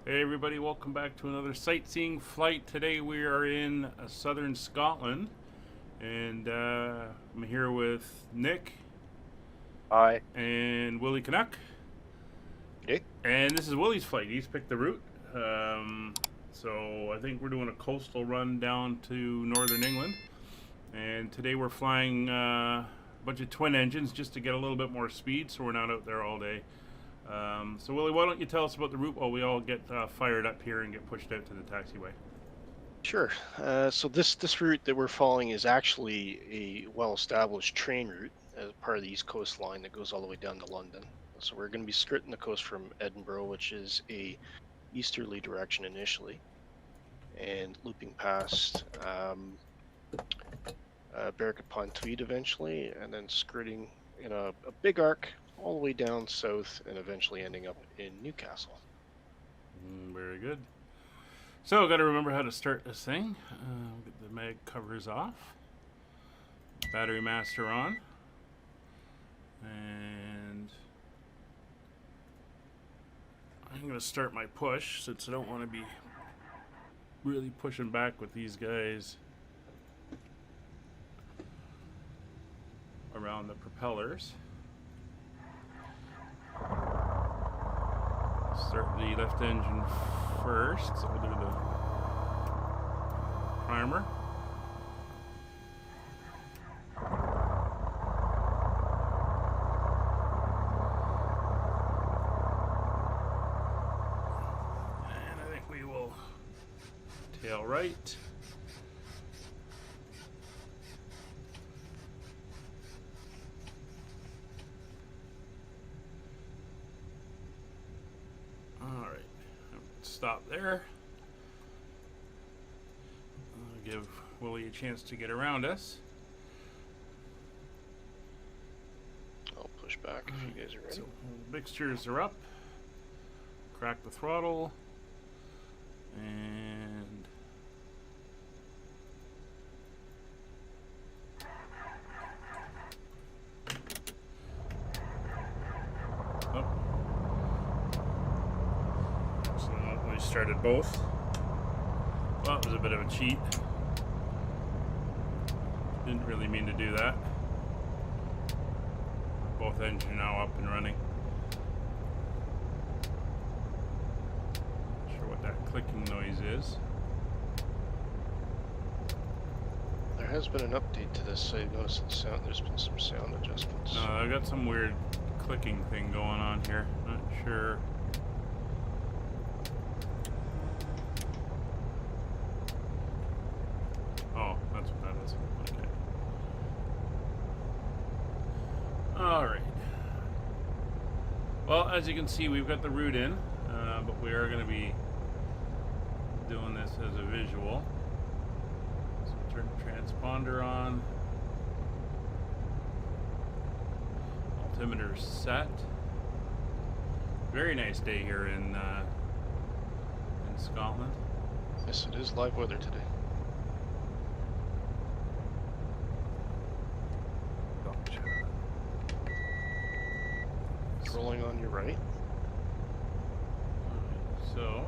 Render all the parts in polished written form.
Hey everybody, welcome back to another sightseeing flight. Today we are in southern Scotland, and I'm here with Nick. Hi. And Willy Canuck. Okay. And this is Willy's flight. He's picked the route. So I think we're doing a coastal run down to northern England. And today we're flying a bunch of twin engines just to get a little bit more speed, so we're not out there all day. So Willy, why don't you tell us about the route while we all get fired up here and get pushed out to the taxiway? Sure. So this route that we're following is actually a well-established train route as part of the East Coast line that goes all the way down to London. So we're going to be skirting the coast from Edinburgh, which is a easterly direction initially, and looping past Berwick-upon-Tweed eventually, and then skirting in a big arc all the way down south and eventually ending up in Newcastle. Very good. So I've got to remember how to start this thing. Get the mag covers off. Battery master on. And I'm going to start my push since I don't want to be really pushing back with these guys around the propellers. Start the left engine first, so we'll do the primer. And I think we will tail right. Stop there. I'll give Willy a chance to get around us. I'll push back if you guys are ready. So mixtures are up. Crack the throttle. And started both. Well, it was a bit of a cheat. Didn't really mean to do that. Both engines are now up and running. Not sure what that clicking noise is. There has been an update to this, so I've noticed the sound. There's been some sound adjustments. No, I got some weird clicking thing going on here. Not sure. Alright. Well, as you can see, we've got the route in, but we are going to be doing this as a visual. So turn the transponder on. Altimeter set. Very nice day here in Scotland. Yes, it is live weather today. Rolling on your right. So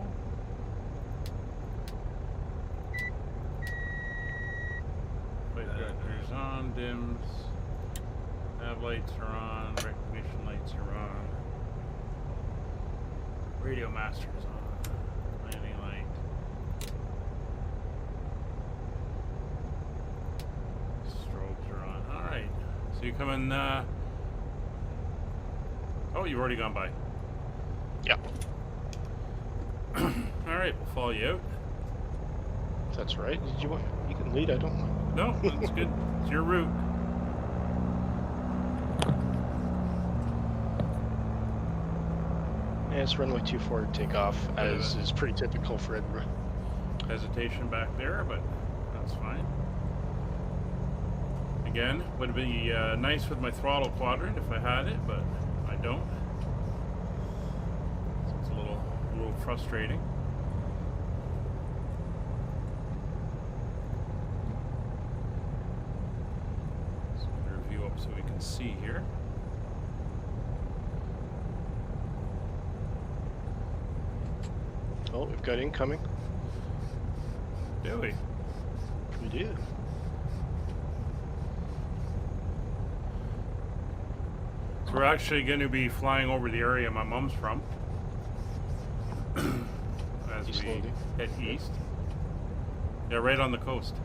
flight director's on, dims, nav lights are on, recognition lights are on, radio master's on, landing light, strobes are on. Alright, so you come in. Oh, you've already gone by. Yep. Alright, we'll follow you out. That's right. Did you want? You can lead. I don't mind. No, that's good. It's your route. Yeah, it's runway 24 to take off, as is pretty typical for Edinburgh. Hesitation back there, but that's fine. Again, would be nice with my throttle quadrant if I had it, but I don't. So it's a little frustrating. So I'm going to review up so we can see here. Oh, we've got incoming. Do we? We do. So we're actually going to be flying over the area my mom's from as we head east. Yeah, right on the coast.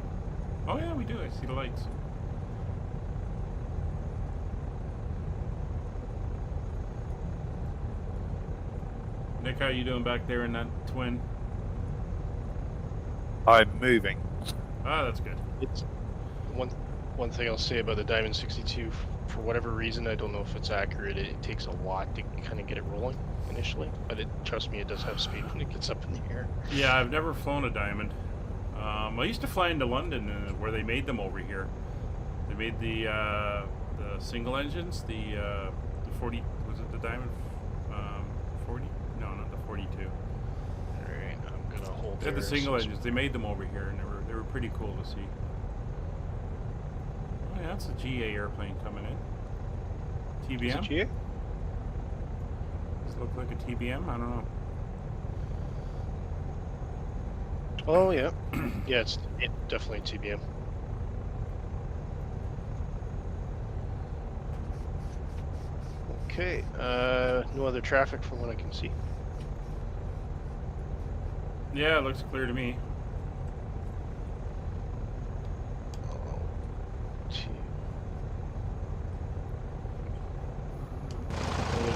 Oh yeah, we do. I see the lights. Nick, how you doing back there in that twin? I'm moving. Ah, that's good. It's one thing I'll say about the Diamond 62. For whatever reason, I don't know if it's accurate. It takes a lot to kind of get it rolling initially, but trust me, it does have speed when it gets up in the air. Yeah, I've never flown a Diamond. I used to fly into London where they made them over here. They made the single engines, the 40. Was it the Diamond 40? No, not the 42. All right, I'm gonna hold. They had the single engines. They made them over here, and they were pretty cool to see. Oh yeah, that's a GA airplane coming in. TBM? Is it GA? Does it look like a TBM? I don't know. Oh yeah, yeah, it's definitely TBM. Okay, no other traffic from what I can see. Yeah, it looks clear to me.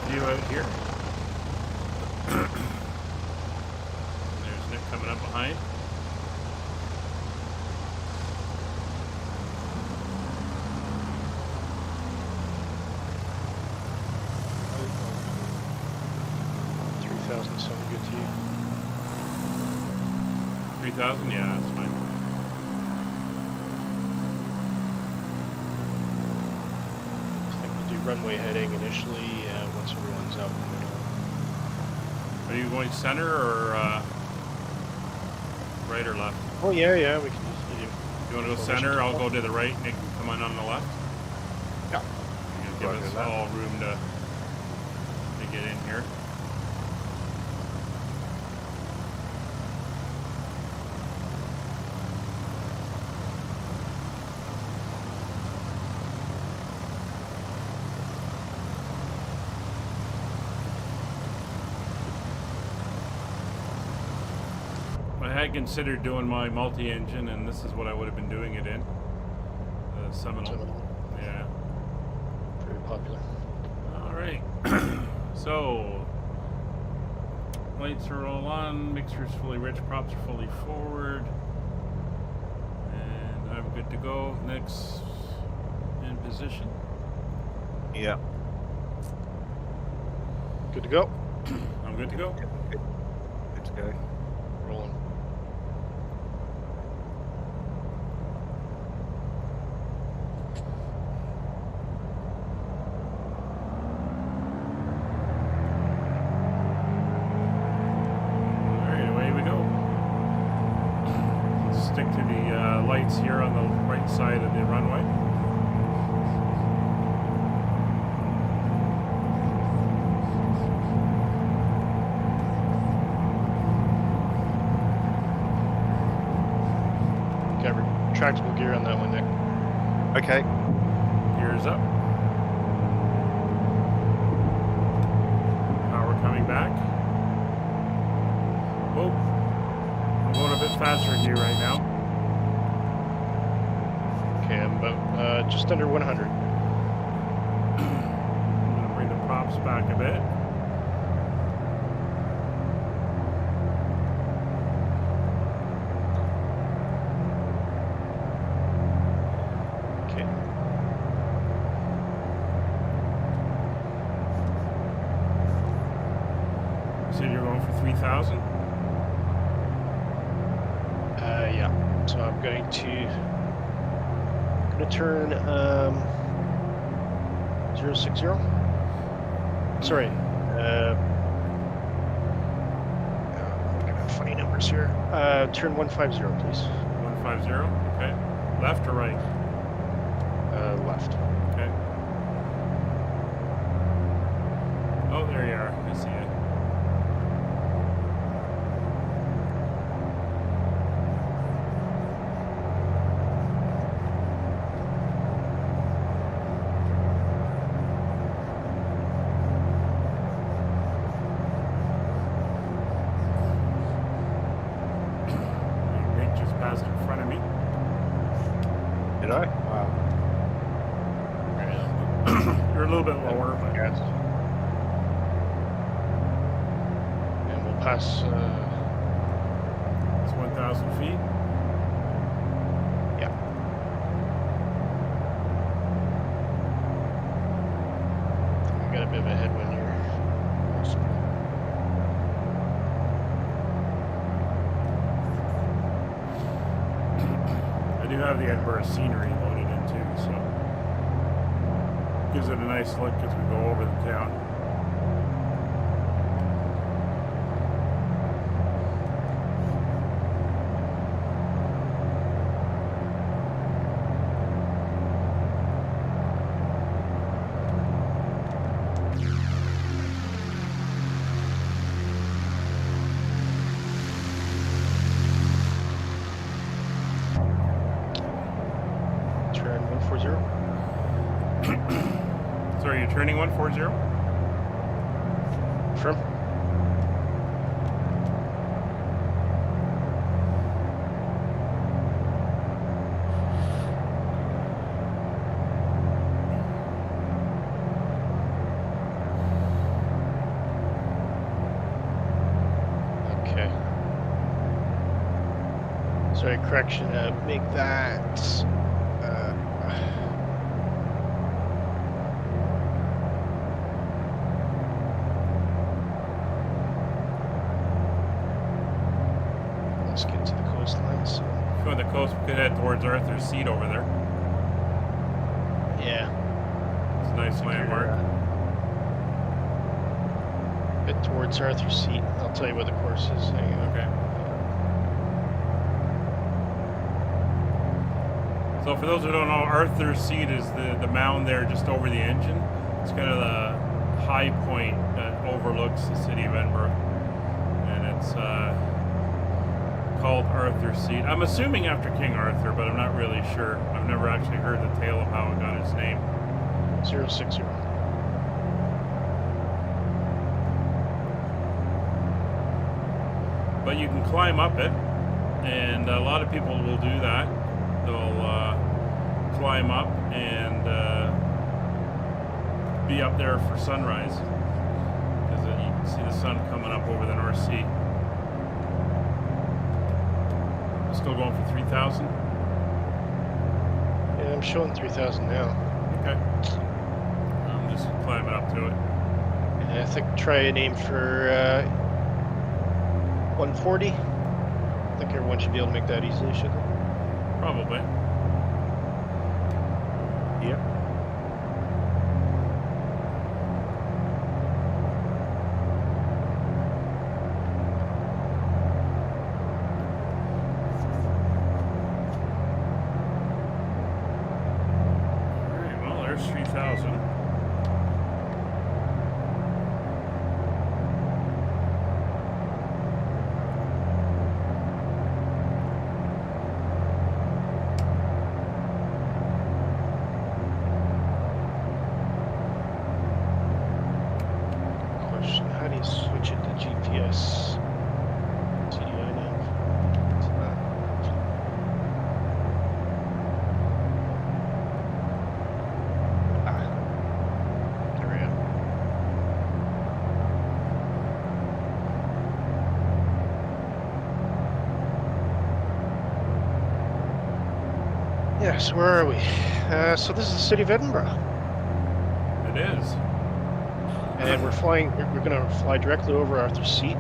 View out here. There's Nick coming up behind. Sound good to you? 3,000? Yeah, that's fine. I think we'll do runway heading initially once everyone's out. Are you going center or right or left? Oh yeah, we can just do. You want to go center? I'll go to the right. Nick can come on the left. Yeah. Give us all room to get in here. I had considered doing my multi-engine, and this is what I would have been doing it in. The Seminole. Yeah. Very popular. All right. So, lights are all on, mixer's fully rich, props are fully forward, and I'm good to go. Next in position. Yeah. Good to go. I'm good to go. Good to go. Rolling. Here on the right side of the runway. Got retractable gear on that one, Nick. Okay. Gears up. Power coming back. Oh, I'm going a bit faster than you right now. Okay, I'm about just under 100. I'm going to bring the props back a bit. Okay. You said you're going for 3,000? Yeah. So I'm going to turn 060. Sorry. I got funny numbers here. Turn 150, please. 150. Okay. Left or right? Left. Okay. Oh, there you are. I see little bit lower, but Yes. And we'll pass. it's 1,000 feet. Yeah. We got a bit of a headwind here. I do have the Edinburgh scenery loaded in too, so gives it a nice look as we go over the town. Turn 140. Sorry, you're turning 140? Firm. Okay. Sorry, correction. Make that. Let's get to the coastline. So, If you want the coast, we could head towards Arthur's Seat over there. yeah. It's a nice landmark. Bit towards Arthur's Seat. I'll tell you where the course is. Hang on. Okay. So for those who don't know, Arthur's Seat is the mound there just over the engine. It's kind of the high point that overlooks the city of Edinburgh. And it's called Arthur's Seat. I'm assuming after King Arthur, but I'm not really sure. I've never actually heard the tale of how it got its name. 060. But you can climb up it, and a lot of people will do that. They'll climb up and be up there for sunrise, because you can see the sun coming up over the North Sea. Still going for 3,000? Yeah, I'm showing 3,000 now. Okay. I'm just climbing up to it. And I think try and aim for 140. I think everyone should be able to make that easily, should they? Probably. Yep. Alright, well, there's 3,000. Question, how do you switch it to GPS? TDI now? What's that? Ah. There we go. Yeah, so where are we? So this is the city of Edinburgh. It is. And we're flying. We're going to fly directly over Arthur's Seat.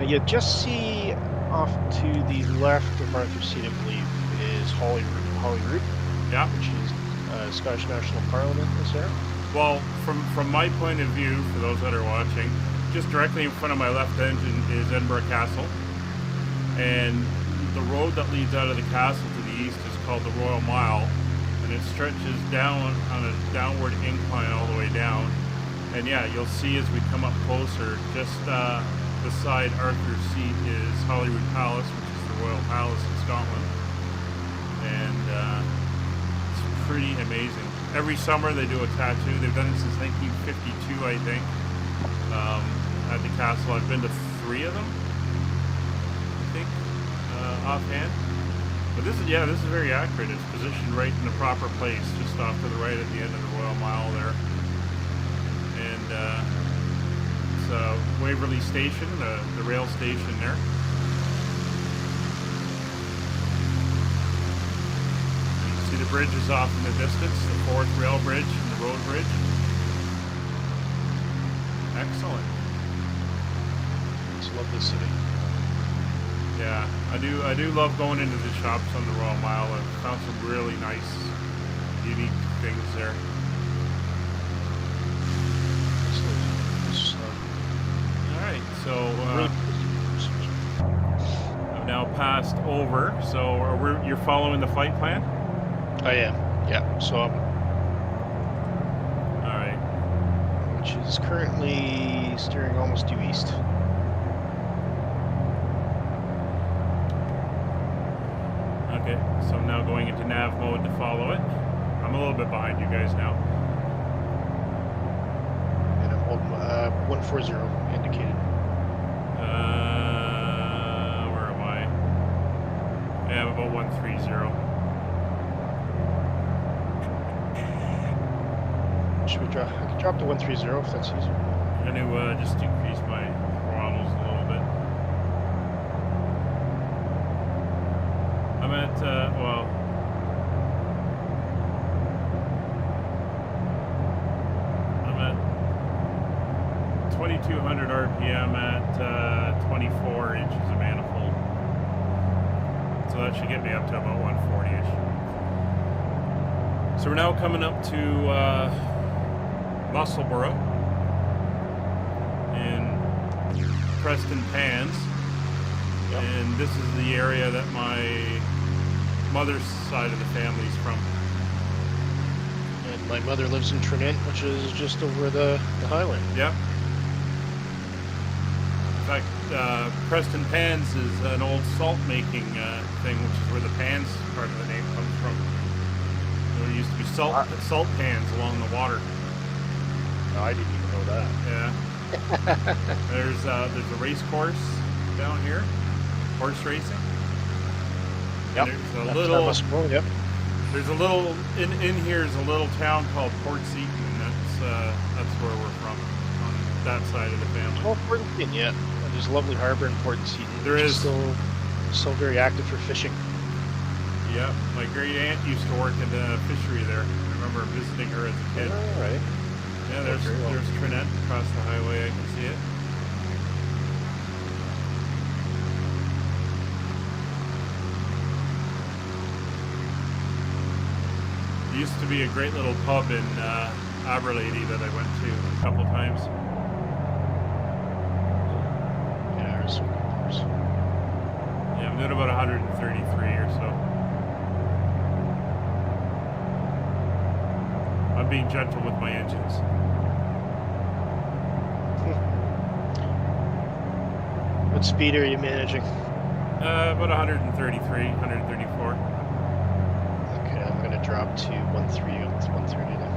You just see off to the left of Arthur's Seat, I believe, is Holyrood, Yeah. which is Scottish National Parliament. Is there? Well, from my point of view, for those that are watching, just directly in front of my left engine is Edinburgh Castle, and the road that leads out of the castle to the east is called the Royal Mile, and it stretches down on a downward incline all the way down. And yeah, you'll see as we come up closer, just beside Arthur's Seat is Holyrood Palace, which is the Royal Palace in Scotland, and it's pretty amazing. Every summer they do a tattoo. They've done it since 1952, I think, at the castle. I've been to 3 of them, I think, offhand. But this is very accurate. It's positioned right in the proper place, just off to the right at the end of the Royal Mile there. And it's Waverley Station, the rail station there. You can see the bridge is off in the distance, the 4th rail bridge and the road bridge. Excellent. It's a lovely city. Yeah, I do love going into the shops on the Royal Mile. I've found some really nice, unique things there. Alright, so I've now passed over, so you're following the flight plan? I am, yeah. So I'm, Alright. which is currently steering almost due east. Okay, so I'm now going into nav mode to follow it. I'm a little bit behind you guys now. And I'm holding 140 indicated. Where am I? Yeah, I'm about 130. Should we drop? I can drop to 130 if that's easier. I'm going to just decrease my throttles a little bit. I'm at, well, I'm at 2200 RPM at 24 inches of manifold. So that should get me up to about 140-ish. So we're now coming up to Musselburgh in Preston Pans. Yep. And this is the area that my mother's side of the family's from. And my mother lives in Trinent, which is just over the highway. Yep. In fact, Preston Pans is an old salt making thing, which is where the pans part of the name comes from. There used to be salt pans along the water. No, I didn't even know that. Yeah. There's a race course down here. Horse racing. Yep. There's a little. Yep. There's a little in here is a little town called Port Seton, and that's where we're from on that side of the family. Oh, Port Seton, yeah. There's a lovely harbor in Port Seton. There is still very active for fishing. Yeah, my great aunt used to work in the fishery there. I remember visiting her as a kid. All right. Yeah, there's Trinent across the highway. I can see it. There used to be a great little pub in Aberlady that I went to a couple times. Yeah, there's some good pubs. Yeah, I'm doing about 133 or so. I'm being gentle with my engines. What speed are you managing? About 133, 134. Okay, I'm going to drop to 130 now.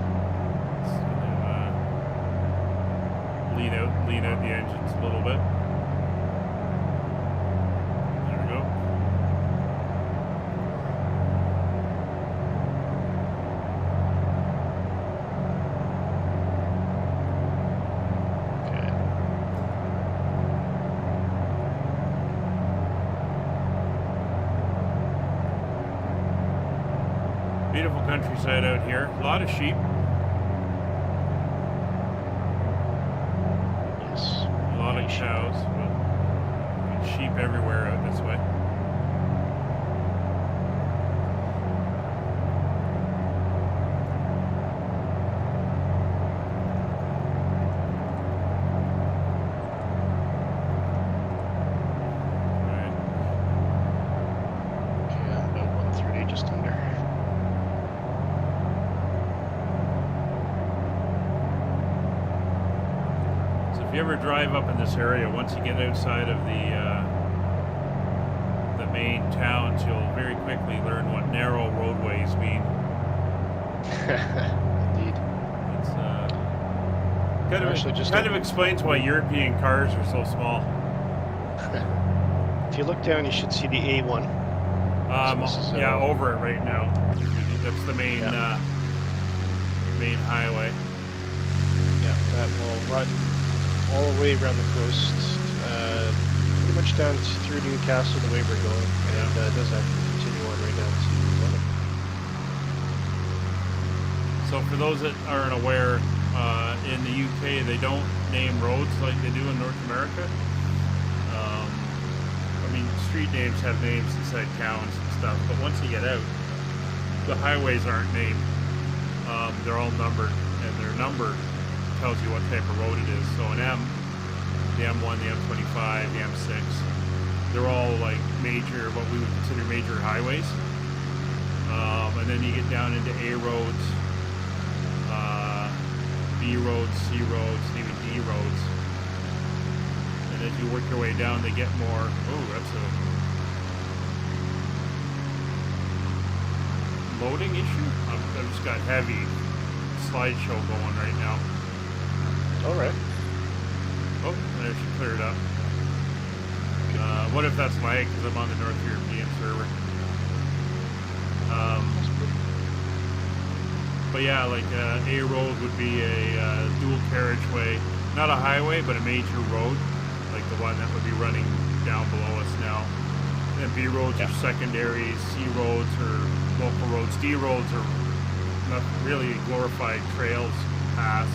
Lean out the engines a little bit. There we go. Okay. Beautiful countryside out here. A lot of sheep. Yes. A lot of cows. But sheep everywhere out this way. Alright. Okay, I'm about 130, just under. So if you ever drive up in this area, once you get outside of the main towns, you'll very quickly learn what narrow roadways mean. Indeed. It's Actually, kind of explains why European cars are so small. If you look down, you should see the A1. This is, Yeah, over it right now. That's the main main highway. Yeah, that will run all the way around the coast, pretty much down through Newcastle the way we're going, and does actually continue on right down to London. So for those that aren't aware, in the UK they don't name roads like they do in North America. I mean, street names have names inside towns and stuff, but once you get out, the highways aren't named. They're all numbered, and their number tells you what type of road it is. So an M, the M1, the M25, the M6, they're all like major, what we would consider major highways. And then you get down into A roads, B roads, C roads, and even D roads. And as you work your way down, they get more. Oh, that's a loading issue. I've just got heavy slideshow going right now. All right. Oh, there she cleared up. What if that's lag because I'm on the North European server? But yeah, like A road would be a dual carriageway, not a highway, but a major road, like the one that would be running down below us now. And B roads are secondaries, C roads are local roads, D roads are not really glorified trails, paths,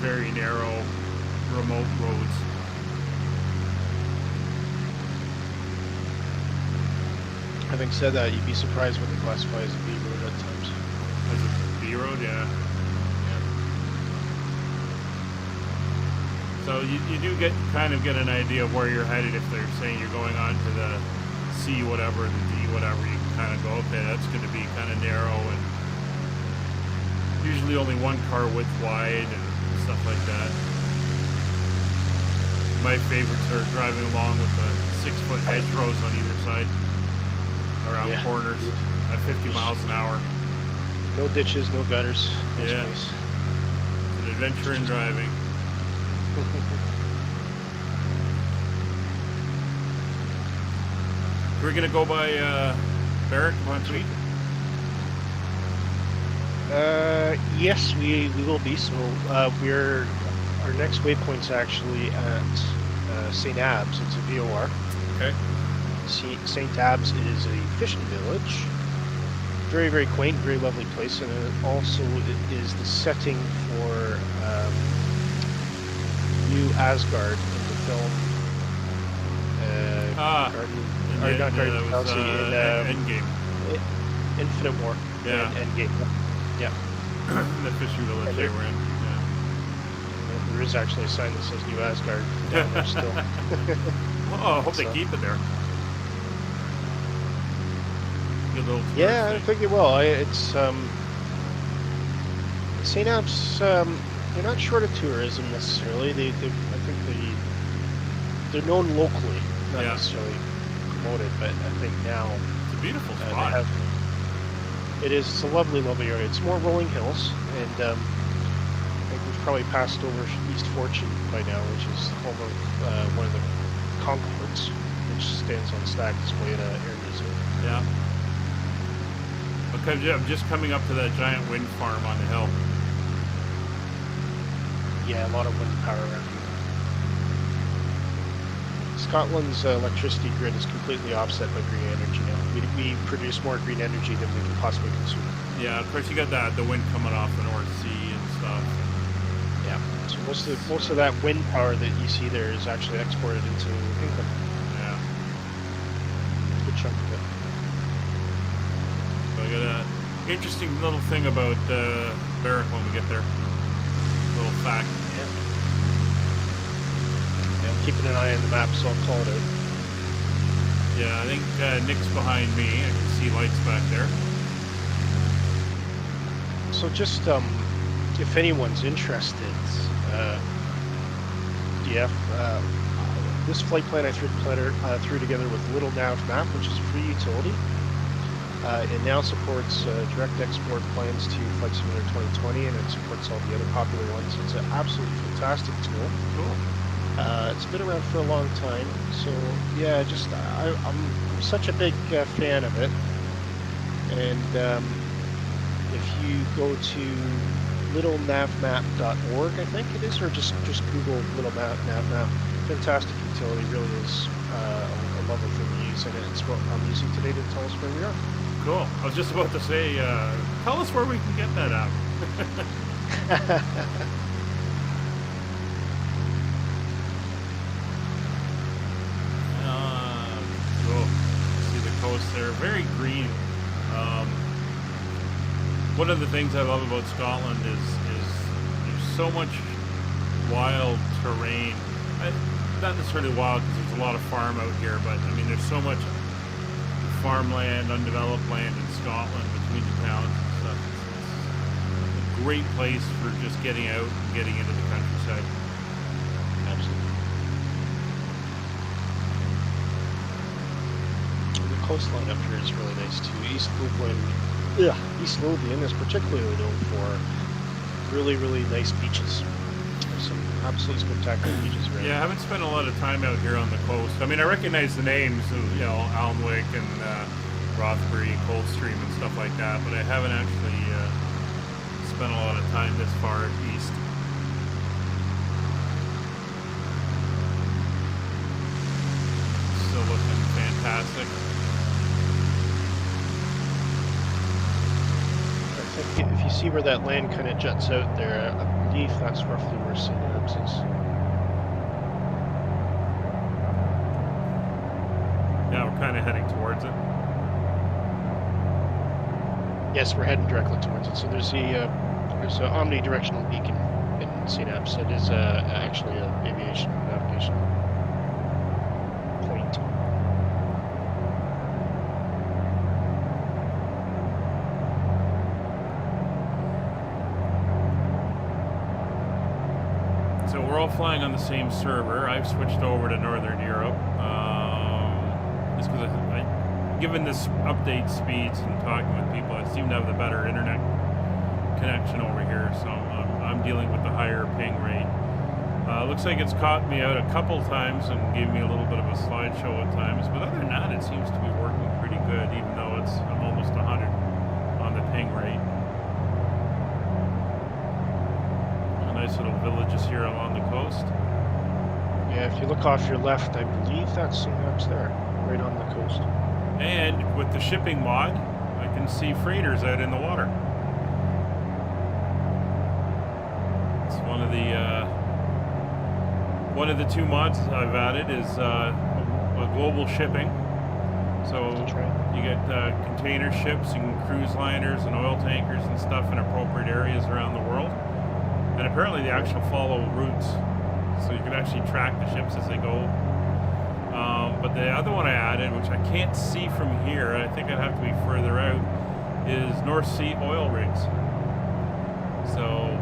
very narrow, remote roads. Having said that, you'd be surprised what they classify as a B road at times. As a B road, yeah. So you do kind of get an idea of where you're headed if they're saying you're going on to the C whatever, the D whatever. You can kind of go, okay, that's going to be kind of narrow and usually only one car width wide and stuff like that. My favorites are driving along with the 6-foot hedgerows on either side around corners at 50 miles an hour. No ditches, no gutters. No Yeah. space. An adventure in driving. We're going to go by Barrack on Tweet. Yes, we will be. So our next waypoint's actually at St. Abbs. It's a VOR. Okay. St. Abbs is a fishing village. Very, very quaint, very lovely place, and it also is the setting for New Asgard in the film. Endgame. Infinite War. Yeah. Endgame. Yeah. The fishing village they were in. Yeah. There is actually a sign that says New Asgard down there still. Oh, I hope they keep it there. Good little Yeah, I thing. think it will. It's St. Abbs. They're not short of tourism necessarily. I think they're known locally, not necessarily promoted. But I think now It's a beautiful they spot. have. It is. It's a lovely, lovely area. It's more rolling hills, and I think we've probably passed over East Fortune by now, which is home of one of the Concords, which stands on stack display at an air museum. Yeah. Okay, I'm just coming up to that giant wind farm on the hill. Yeah, a lot of wind power around here. Scotland's electricity grid is completely offset by green energy now. We produce more green energy than we can possibly consume. Yeah, of course you got the wind coming off the North Sea and stuff. Yeah. So most of that wind power that you see there is actually exported into England. Yeah. Good chunk of it. So I got a interesting little thing about Barrack when we get there. Little fact. Yeah. I'm keeping an eye on the map, so I'll call it out. Yeah, I think Nick's behind me. I can see lights back there. So just if anyone's interested, this flight plan I threw together with Little Nav Map, which is a free utility. It now supports direct export plans to Flight Simulator 2020, and it supports all the other popular ones. It's an absolutely fantastic tool. Cool. It's been around for a long time, so yeah, just I'm such a big fan of it. And if you go to littlenavmap.org, I think it is, or just Google Little Navmap. Fantastic utility, really is. I love it for the use, and it's what I'm using today to tell us where we are. Cool. I was just about to say, tell us where we can get that app. Cool. See the coast there, very green. One of the things I love about Scotland is there's so much wild terrain. Not necessarily wild because there's a lot of farm out here, but I mean there's so much farmland, undeveloped land in Scotland between the towns and stuff. It's a great place for just getting out and getting into the countryside. Absolutely. The coastline up here is really nice too. East Lothian is particularly known for really, really nice beaches. There's some absolutely spectacular beaches around. Yeah, I haven't spent a lot of time out here on the coast. I mean, I recognize the names of, Alnwick and Rothbury, Coldstream and stuff like that, but I haven't actually spent a lot of time this far east. Still looking fantastic. I think if you see where that land kind of juts out there, I believe that's roughly where St. Anne's is. Yeah, we're kind of heading towards it. Yes, we're heading directly towards it. So there's an omnidirectional beacon in St. Anne's. It is actually an aviation navigation point. So we're all flying on the same server. I've switched over to Northern Europe. Just because given this update speeds and talking with people, I seem to have the better internet connection over here. So I'm dealing with the higher ping rate. Looks like it's caught me out a couple times and gave me a little bit of a slideshow at times. But other than that, it seems to be working pretty good, even though I'm almost 100 on the ping rate. Nice little villages here along the coast. Yeah, if you look off your left, I believe that's St. Anne's there, right on the coast. And with the shipping mod, I can see freighters out in the water. It's one of the two mods I've added is a global shipping. So you get container ships and cruise liners and oil tankers and stuff in appropriate areas around the world. And apparently they actually follow routes, so you can actually track the ships as they go. But the other one I added, which I can't see from here, I think I'd have to be further out, is North Sea oil rigs. So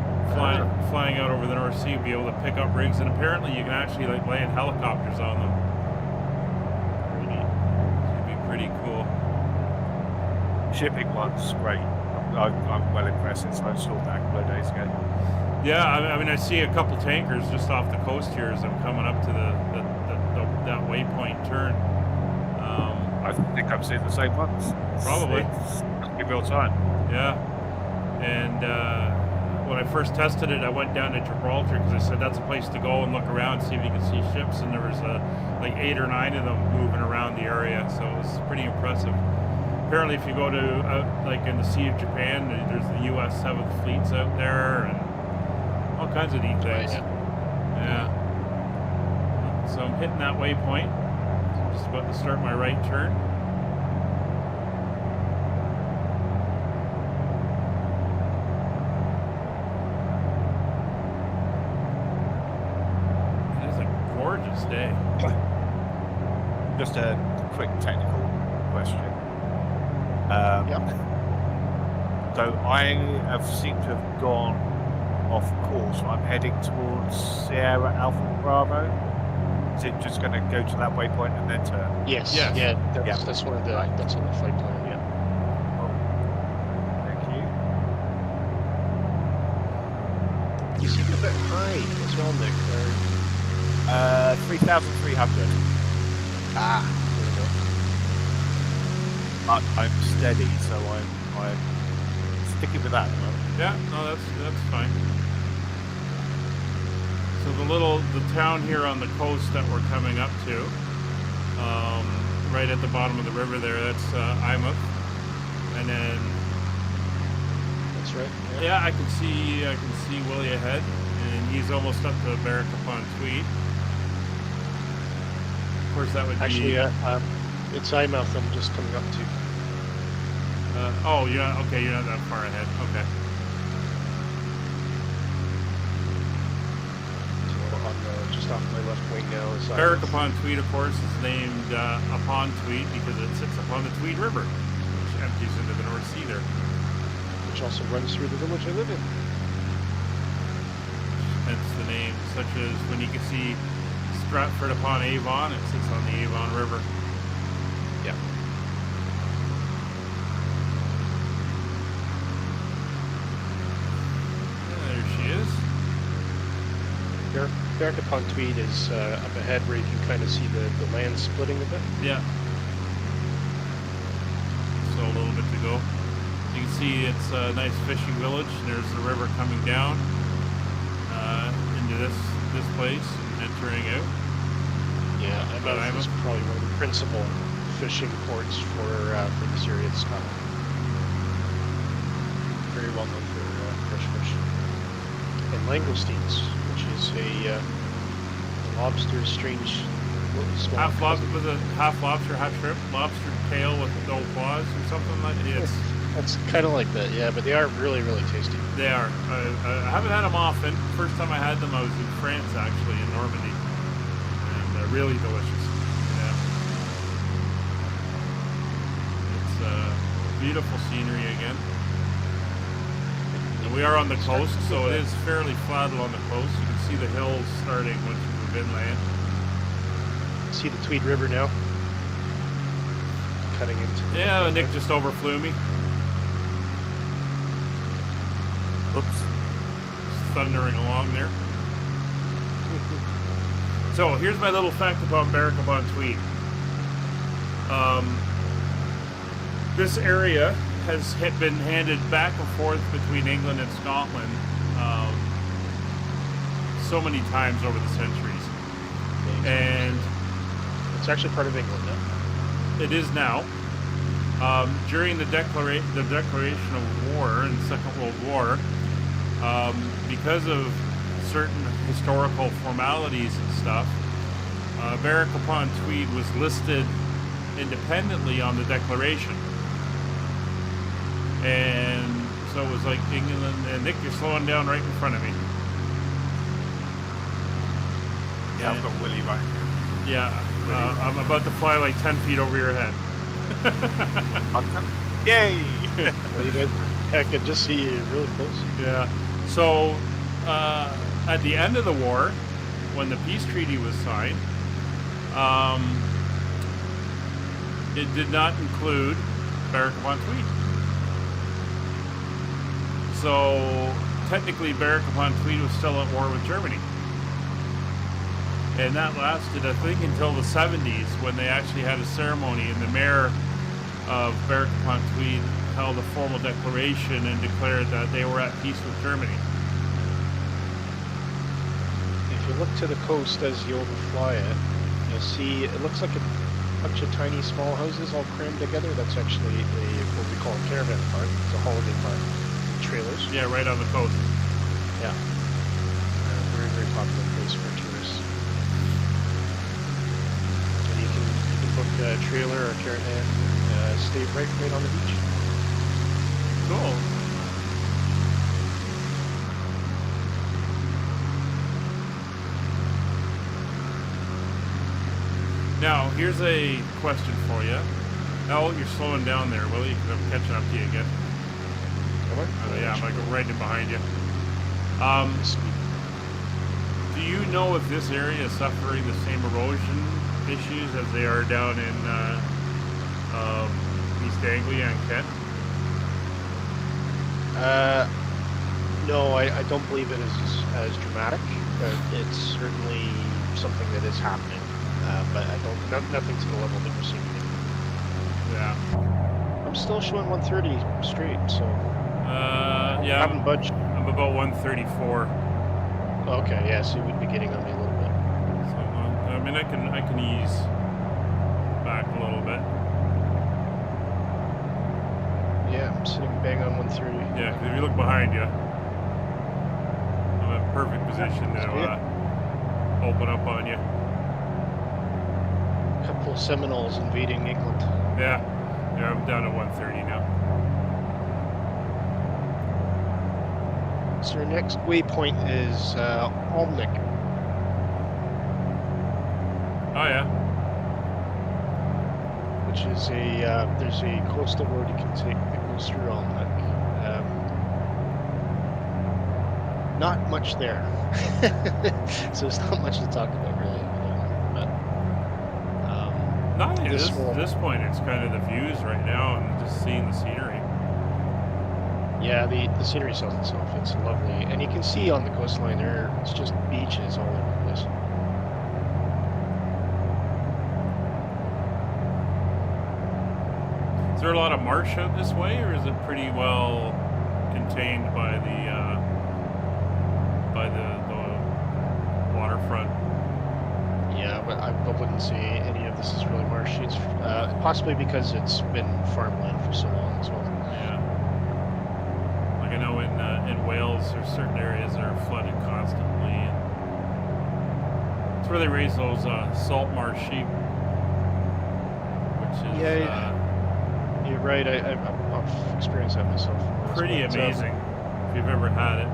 flying out over the North Sea, you'll be able to pick up rigs, and apparently you can actually land helicopters on them. Should be pretty cool. Shipping one's great. I'm well impressed since I saw that a couple of days ago. Yeah, I mean, I see a couple tankers just off the coast here as I'm coming up to that waypoint turn. I think I'm seeing the same ones. Probably. It's in real time. Yeah. And when I first tested it, I went down to Gibraltar because I said that's a place to go and look around, see if you can see ships. And there was like 8 or 9 of them moving around the area, so it was pretty impressive. Apparently, if you go to like in the Sea of Japan, there's the U.S. 7th Fleets out there, and all kinds of neat things. Right, yeah. So I'm hitting that waypoint. I'm just about to start my right turn. It is a gorgeous day. Just a quick technical question. Yep. So I have seemed to have gone off course. I'm heading towards Sierra Alpha Bravo. Is it just going to go to that waypoint and then turn? Yes. Yes. Yeah. That's one of the. That's on the flight plan. Yeah. Thank you. You seem a bit high as well, Nick. 3,300. Ah, But I'm steady, so I'm sticking with that at the moment. Yeah, no, that's fine. So the town here on the coast that we're coming up to, right at the bottom of the river there, that's Eyemouth, and then that's right. yeah, I can see Willy ahead, and he's almost up to Berwick upon Tweed. Of course, that would Actually, be it's Eyemouth I'm just coming up to. oh, yeah, okay, you're not that far ahead. Okay. Just off my left wing now is Berwick upon Tweed, of course, is named upon Tweed because it sits upon the Tweed River, which empties into the North Sea there. which also runs through the village I live in. Hence the name, such as when you can see Stratford upon Avon, it sits on the Avon River. Yeah. There she is. Berwick upon Tweed is up ahead where you can kind of see the land splitting a bit. Yeah. So a little bit to go. You can see it's a nice fishing village. There's the river coming down into this place and entering out. Yeah, Eyemouth is probably one of the principal fishing ports for this area of Scotland. Very well known for fresh fish. And langoustines, which is a lobster, strange small Half lobster, was it half lobster, half shrimp? Lobster tail with no claws or something like that? Yes. That's kind of like that, yeah, but they are really, really tasty. They are. I haven't had them often. First time I had them, I was in France, actually, in Normandy. And they're really delicious. Yeah. It's beautiful scenery again. And we are on the coast, so it is fairly flat along the coast. You can see the hills starting once you move inland. See the Tweed River now? Cutting into the Yeah, Nick just overflew me. Oops. Just thundering along there. So here's my little fact about Berwick upon Tweed. This area has been handed back and forth between England and Scotland so many times over the centuries. And it's actually part of England now. it is now. During the declaration of war in the Second World War, because of certain historical formalities and stuff, Berwick upon Tweed was listed independently on the declaration. And so it was like England, and Nick, you're slowing down right in front of me. Yeah, I've got Willy right here. Yeah, I'm about to fly like 10 feet over your head. Yay! Well, you guys, I could just see you really close. Yeah. So, at the end of the war, when the peace treaty was signed, it did not include Berwick upon Tweed. So, technically, Berwick upon Tweed was still at war with Germany. And that lasted, I think, until the 70s when they actually had a ceremony, and the mayor of Berwick upon Tweed held a formal declaration and declared that they were at peace with Germany. If you look to the coast as you overfly it, you'll see it looks like a bunch of tiny small houses all crammed together. That's actually what we call a caravan park. It's a holiday park. Trailers. Yeah, right on the coast. Yeah. Very, very popular place for tourists. And you can book a trailer or a caravan, stay right on the beach. Cool. Now, here's a question for you. Now, you're slowing down there, Willie, because I'm catching up to you again. Yeah, I'm like right in behind you. Do you know if this area is suffering the same erosion issues as they are down in East Anglia and Kent? No, I don't believe it is as dramatic, but it's certainly something that is happening. But I don't, nothing to the level that we're seeing. Yeah. I'm still showing 130 straight, so I yeah. haven't budged. I'm about 134. Okay, yeah, so you would be getting on me a little bit. So, I mean, I can ease back a little bit. Yeah, I'm sitting bang on 130. Yeah, because if you look behind you, I'm in perfect position to open up on you. A couple of Seminoles invading England. Yeah, I'm down to 130 now. So our next waypoint is Almnick. Oh yeah. Which is there's a coastal road you can take that goes through Almnick. Not much there, so there's not much to talk about really. Not at this point, it's kind of the views right now and just seeing the scenery. Yeah, the scenery sells itself. It's lovely, and you can see on the coastline there, it's just beaches all over the place. Is there a lot of marsh out this way, or is it pretty well contained by the waterfront? Yeah, but I wouldn't say any of this is really marshy. It's possibly because it's been farmland for so long as well. Yeah. Like I know in Wales, there's certain areas that are flooded constantly. And it's where they raise those salt marsh sheep, which is you're right. I've experienced that myself. Pretty amazing if you've ever had it.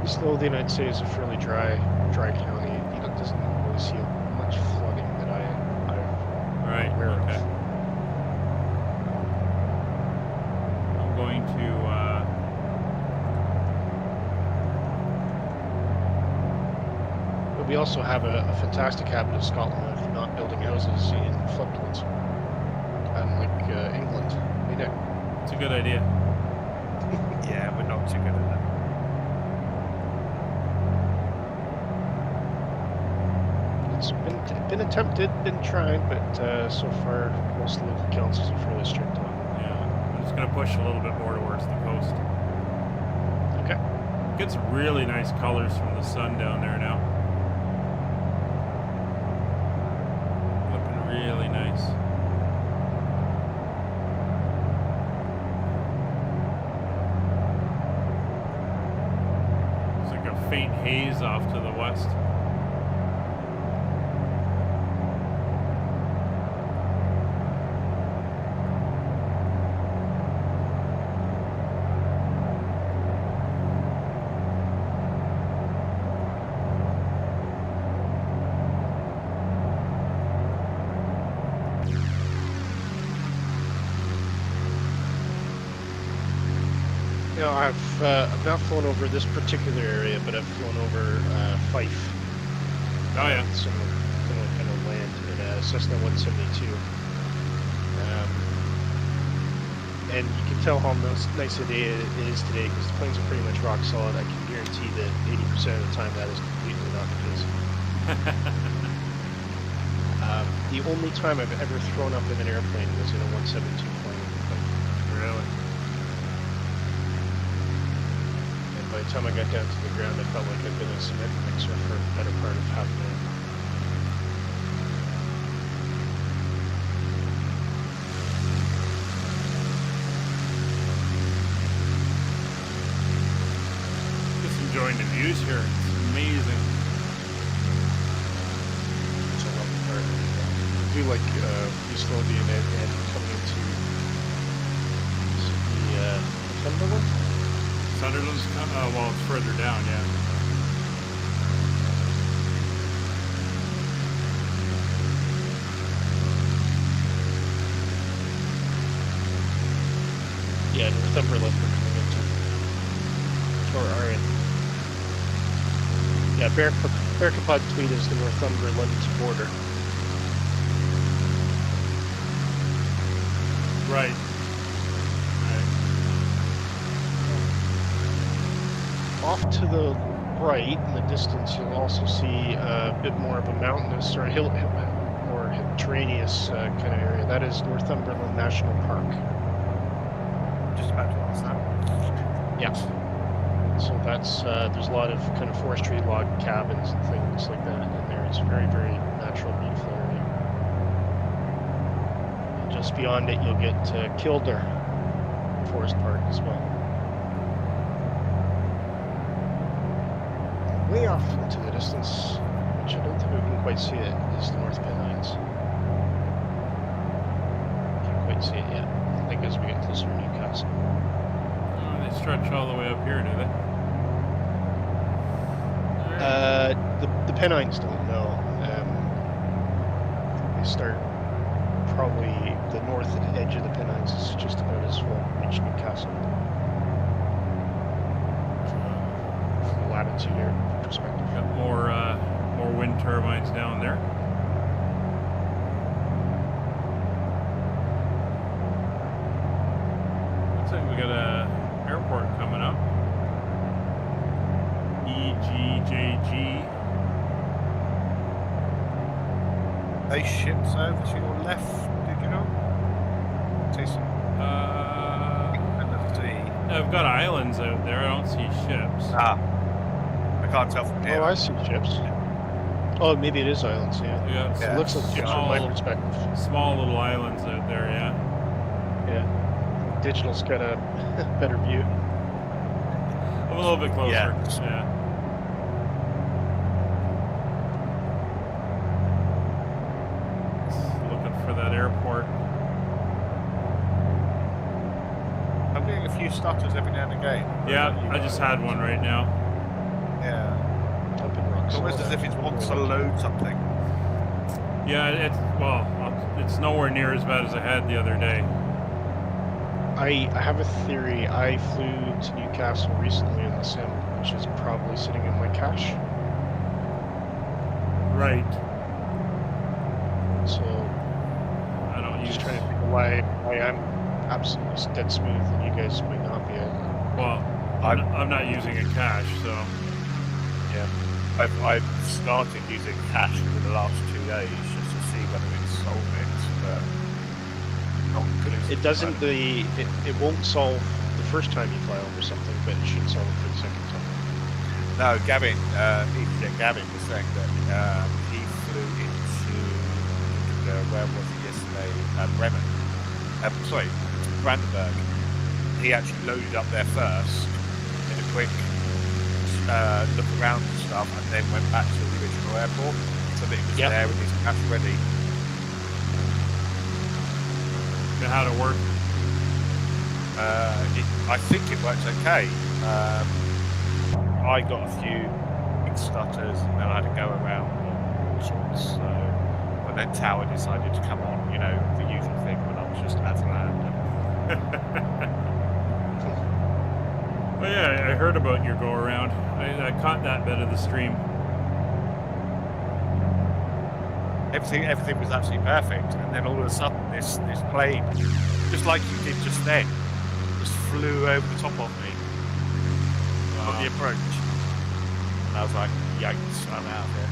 East Lothian, I'd say, is a fairly dry county. It doesn't really see much flooding that I'm aware of. Okay. I'm going to. But we also have a fantastic habit of Scotland of not building houses in floodplains, unlike England. We do. It's a good idea. Yeah, we're not too good at that. It's been attempted, been tried, but so far most local councils are fairly strict on it. Yeah, I'm just going to push a little bit more towards the coast. Okay. Gets really nice colors from the sun down there now. Looking really nice. It's like a faint haze off to the west. I've not flown over this particular area, but I've flown over Fife. Oh yeah. Similar kind of land in Cessna 172. And you can tell how nice a day it is today because the planes are pretty much rock solid. I can guarantee that 80% of the time that is completely not the case. The only time I've ever thrown up in an airplane was in a 172 plane. Really? By the time I got down to the ground, I felt like I'd been a cement mixer for the better part of half an hour. Just enjoying the views here. It's amazing. It's a lovely part. I do like East Lothian and coming into the Northumberland. Sunderland's, well, it's further down, yeah. Yeah, Northumberland we're coming into. Or are in. Yeah, Bearcapod Tweed is the Northumberland border. Right. off to the right in the distance, you'll also see a bit more of a mountainous or more terraneous kind of area. That is Northumberland National Park. Just about to ask that. Yeah. So that's there's a lot of kind of forestry, log cabins, and things like that in there. It's a very, very natural, beautiful area. And just beyond it, you'll get Kilder Forest Park as well. Way off into the distance, which I don't think we can quite see it, is the North Pennines. Can't quite see it yet. I think as we get closer to Newcastle. Oh, they stretch all the way up here, do they? The Pennines don't know. They start probably the north edge of the Pennines is just about as well reach Newcastle. From the latitude area perspective. Got more wind turbines down there. Looks like we got a airport coming up. EGJG. They ships over to your left, did you know? Jason? I've got islands out there. I don't see ships. Ah. I can't tell from here. Oh, I see ships. Oh, maybe it is islands, yeah. Yeah, It looks like ships from my perspective. small little islands out there, yeah. Yeah. Digital's got a better view. I'm a little bit closer. Yeah. Looking for that airport. I'm getting a few stutters every now and again. Yeah, I just had one right now. Yeah. Pumping rocks. It's almost as if it wants to load something. Yeah, it's nowhere near as bad as I had the other day. I have a theory. I flew to Newcastle recently in the sim, which is probably sitting in my cache. Right. So I don't I'm use. just trying to think of why I'm absolutely dead smooth and you guys might not be. Well, I'm not using a cache, so. Yeah. I've started using cache for the last 2 days just to see whether it's solved it, but not good. It doesn't. It won't solve the first time you fly over something, but it should solve it for the second time. No, Gavin was saying that he flew into where was he yesterday? Bremen. Sorry, Brandenburg. He actually loaded up there first, did a quick look around and stuff, and then went back to the original airport so that he was there with his cash ready. And how'd it work? I think it worked okay. I got a few big stutters and then I had to go around all sorts. So, but then Tower decided to come on, you know, the usual thing when I was just at land. Well, yeah, I heard about your go around. I caught that bit of the stream. Everything was absolutely perfect, and then all of a sudden this plane, just like you did just then, just flew over the top of me on the approach. And I was like, yikes, I'm out of here.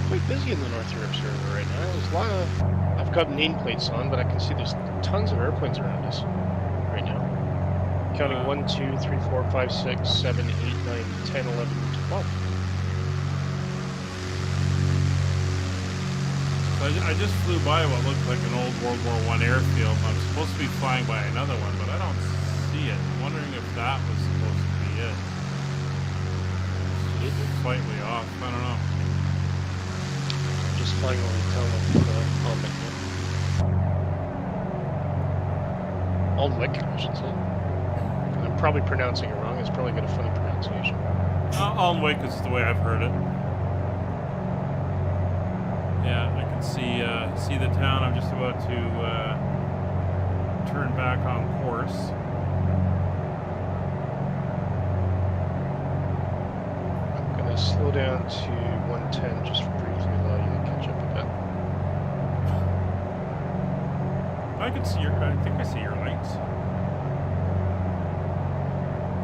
Quite busy in the North Europe server right now. There's a lot of. I've got nameplates on, but I can see there's tons of airplanes around us right now. Counting 1, 2, 3, 4, 5, 6, 7, 8, 9, 10, 11, 12. So I just flew by what looked like an old World War I airfield. I'm supposed to be flying by another one, but I don't see it. I'm wondering if that was supposed to be it. It's slightly off. I don't know. Just flying over the town of Alnwick, I should say. I'm probably pronouncing it wrong. It's probably got a funny pronunciation. Alnwick is the way I've heard it. Yeah, I can see the town. I'm just about to turn back on course. I'm going to slow down to 110 just briefly, allow you to catch up a bit. I can see I think I see your lights.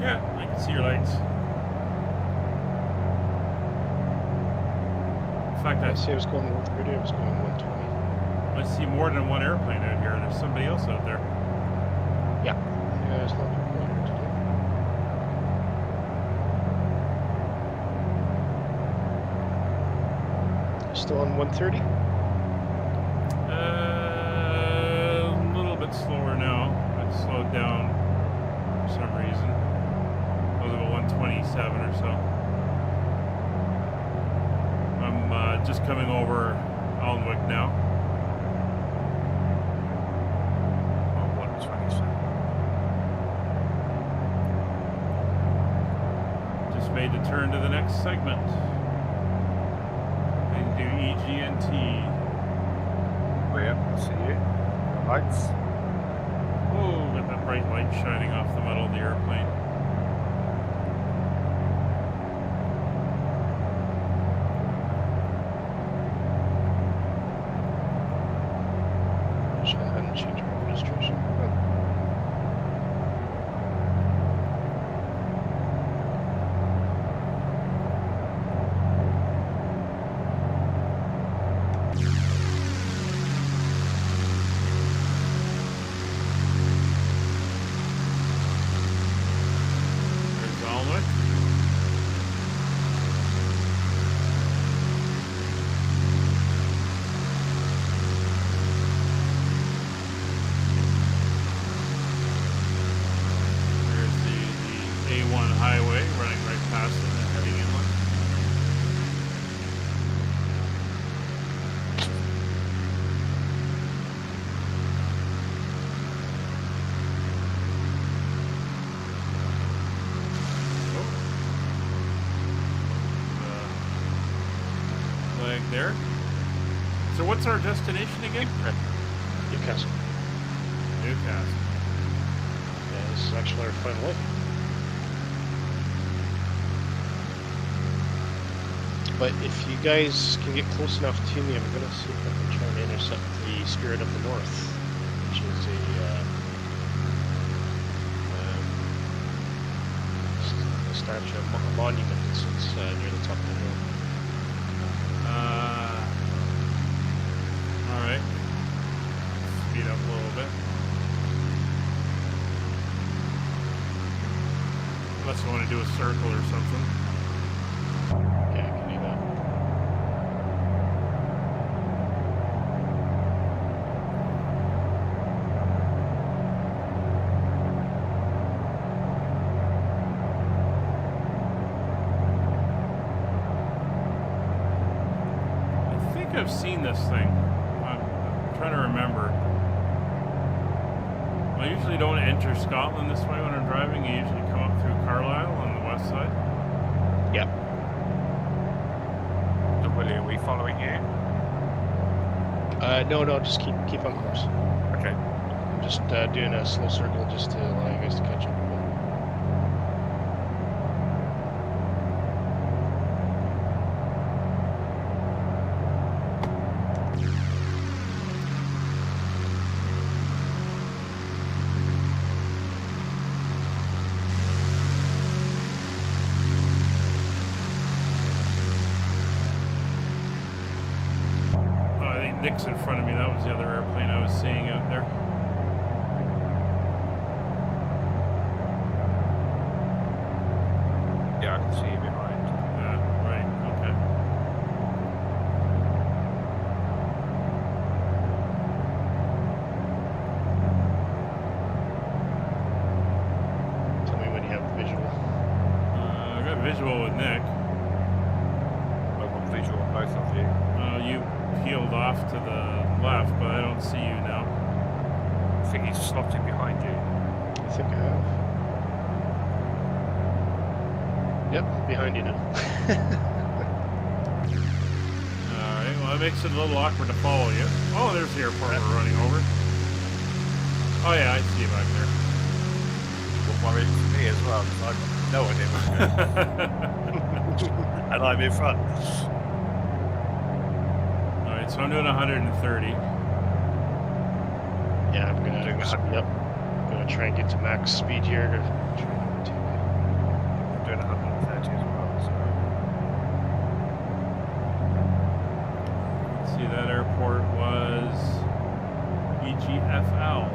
Yeah, I can see your lights. In fact, I see I was going 130, I was going 120. I see more than one airplane out here. There's somebody else out there. Yeah, there's a lot of people out here today. Still on 130? A little bit slower now. It slowed down for some reason. It was about 127 or so. I'm just coming over Alnwick now. Oh, 127. Just made the turn to the next segment. And do EG&T. Oh, yeah, I see you. Lights. Oh, got that bright light shining off the metal of the airplane. Wish I hadn't changed my registration. There's Alnwick. There's the A1 highway running right past it and heading inland. Flag there. So what's our destination again? Newcastle. Newcastle. Yeah, this is actually our final look. But if you guys can get close enough to me, I'm going to see if I can try and intercept the Spirit of the North, which is a statue, a monument that sits near the top of the hill. Alright. Speed up a little bit. Unless you want to do a circle or something. Yeah, I can do that. I think I've seen this thing. I'm trying to remember. I usually don't enter Scotland this way when I'm driving. I usually come up through Carlisle on the west side. Yeah. So, Willy, are we following you? No, just keep on course. Okay. I'm just doing a slow circle just to allow you guys to catch up a bit. Nick's in front of me. That was the other airplane I was seeing out there. Yeah, I can see you behind. Right. Okay. Tell me when you have the visual. I got visual with Nick. I've got visual on both of you. You peeled off to the left, but I don't see you now. I think he's slotted behind you. I think I have. Yep, behind you now. Alright, well that makes it a little awkward to follow you. Oh, there's the airport we're running over. Oh yeah, I see you back there. Well, worried for me as well, because I've got no idea what's going on. And I'm in front. Alright, so I'm doing 130. Yeah, I'm gonna speed up. I'm gonna try and get to max speed here to try and overtake you. doing 130 as well. So. Let's see, that airport was EGFL.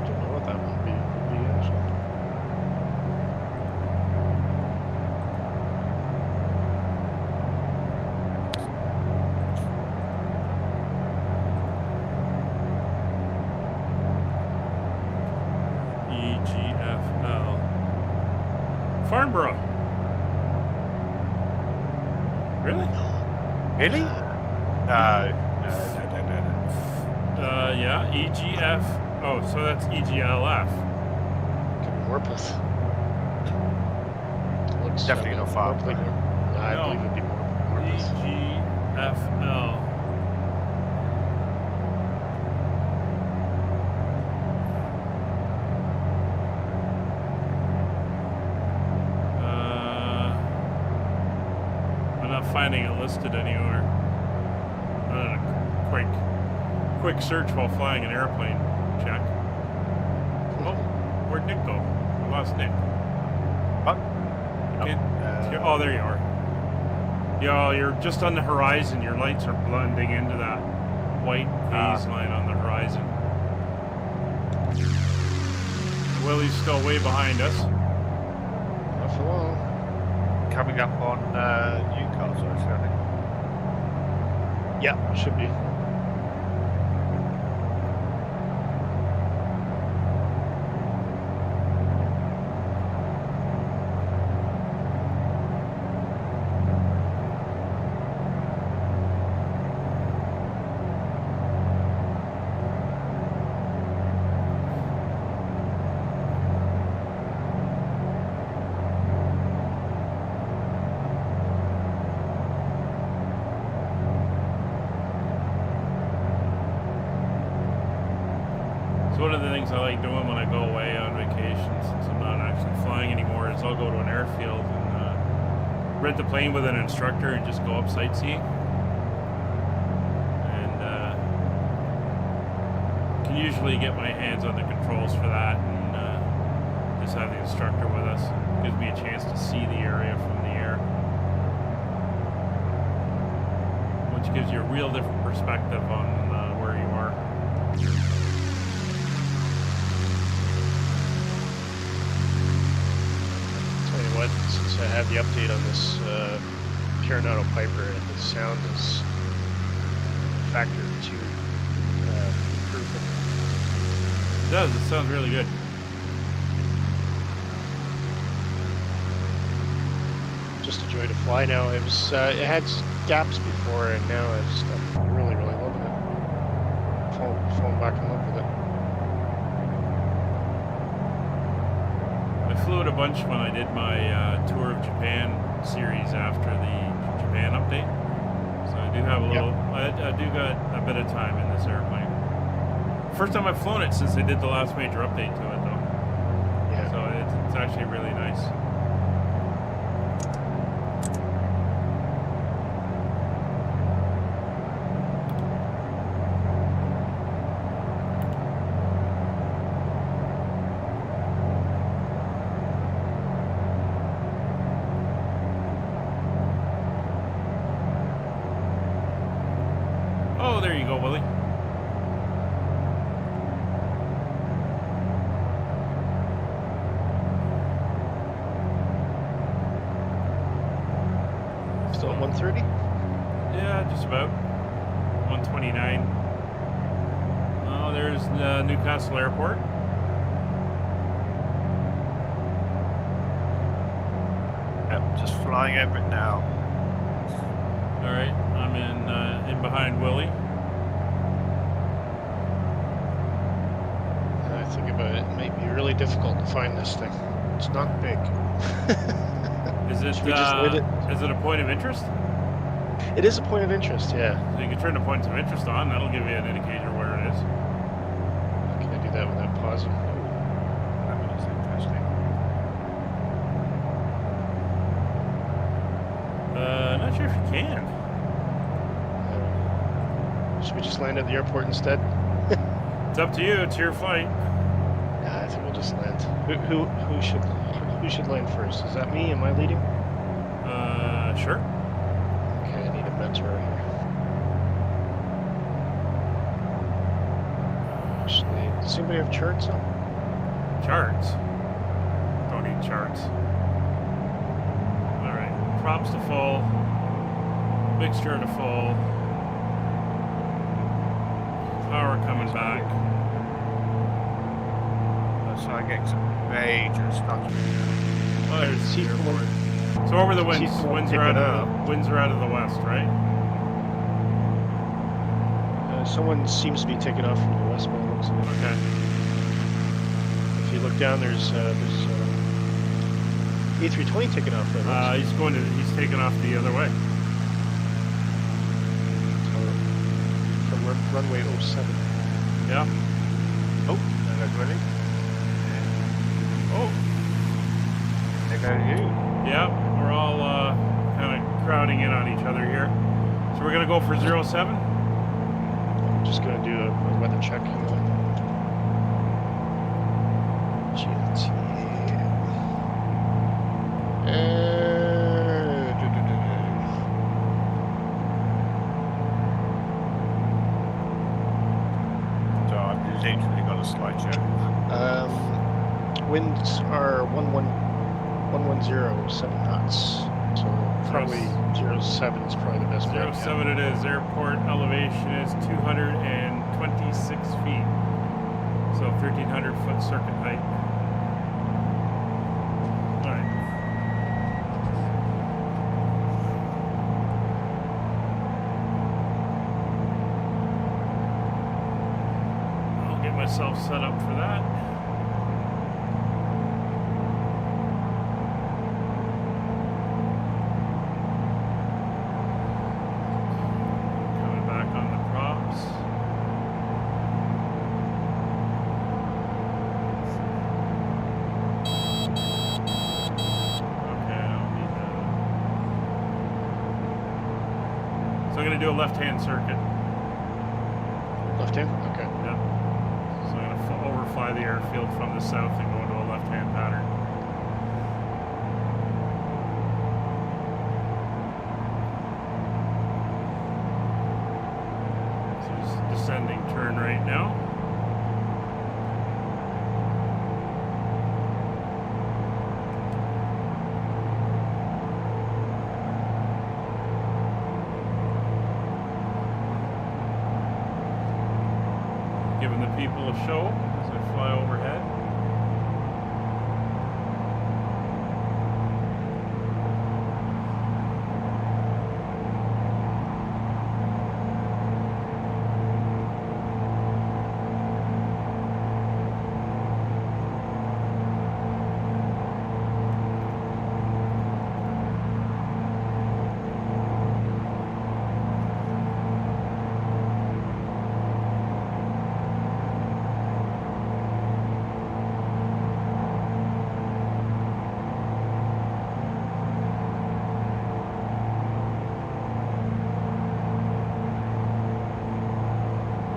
Don't know what that would be actually. EGFL. Farnborough. Really? Really? No. Yeah, EGF. Oh, so that's EGLF. Could be Morpeth. Looks Definitely not far. I believe it'd be Morpeth. EGFL. I'm not finding it listed anywhere. Quick search while flying an airplane. Check. Oh, where'd Nick go? I lost Nick. What? Oh, there you are. Yeah, you're just on the horizon. Your lights are blending into that white haze line on the horizon. Willy's still way behind us. Not for long. Coming up on Newcastle, I think. Yeah, should be. One of the things I like doing when I go away on vacation, since I'm not actually flying anymore, is I'll go to an airfield and rent the plane with an instructor and just go up sightseeing. And can usually get my hands on the controls for that and just have the instructor with us. It gives me a chance to see the area from the air, which gives you a real different perspective on where you are. What, since I have the update on this Coronado Piper, the sound is factor 2 improvement. It does. It sounds really good. Just a joy to fly now. It was it had gaps before, and now I'm really loving it. Falling back in love with it. I flew it a bunch when I did my tour of Japan series after the Japan update. So I do have a little, I do got a bit of time in this airplane. First time I've flown it since they did the last major update to it though. Yeah. So it's actually really nice. Oh, there you go, Willy. Still at 130? Yeah, just about. 129. Oh, there's Newcastle Airport. Yep, just flying over it now. All right, I'm in behind Willy. I think about it. It might be really difficult to find this thing. It's not big. Is it? Should we just lit it? Is it a point of interest? It is a point of interest, yeah. So you can turn the points of interest on. That'll give you an indicator where it is. Can I do that without pausing? That was interesting. Not sure if you can. Should we just land at the airport instead? It's up to you. It's your flight. Yeah, I think we'll just land. Who should land first? Is that me? Am I leading? Sure. Okay, I need a mentor here. Actually, does anybody have charts on? Charts. Don't need charts. All right. Props to full. Mixture to full. Power coming back. So I get some major stuff. Oh, there's the airport. So over the winds. Winds are out of the west, right? Someone seems to be taking off from the west by the looks of it. Okay. If you look down, there's A320 taking off. He's taking off the other way. From runway 07. Yeah. Oh, there goes Willy. Oh. There goes you. Yeah, we're all kind of crowding in on each other here. So we're gonna go for 07. I'm just gonna do a weather check. GLT. So I've literally got a slideshow. Winds are 110, 7 knots. So probably 07 is probably the best bet. 07 it is. Airport elevation is 226 feet. So 1,300 foot circuit height. All right. I'll get myself set up for that. Coming back on the props. Okay, I don't need that. So I'm going to do a left-hand circuit. Left hand? Okay. Yeah. So I'm going to overfly the airfield from the south and go into a left-hand pattern. So just descending turn right now. Giving the people a show as I fly overhead.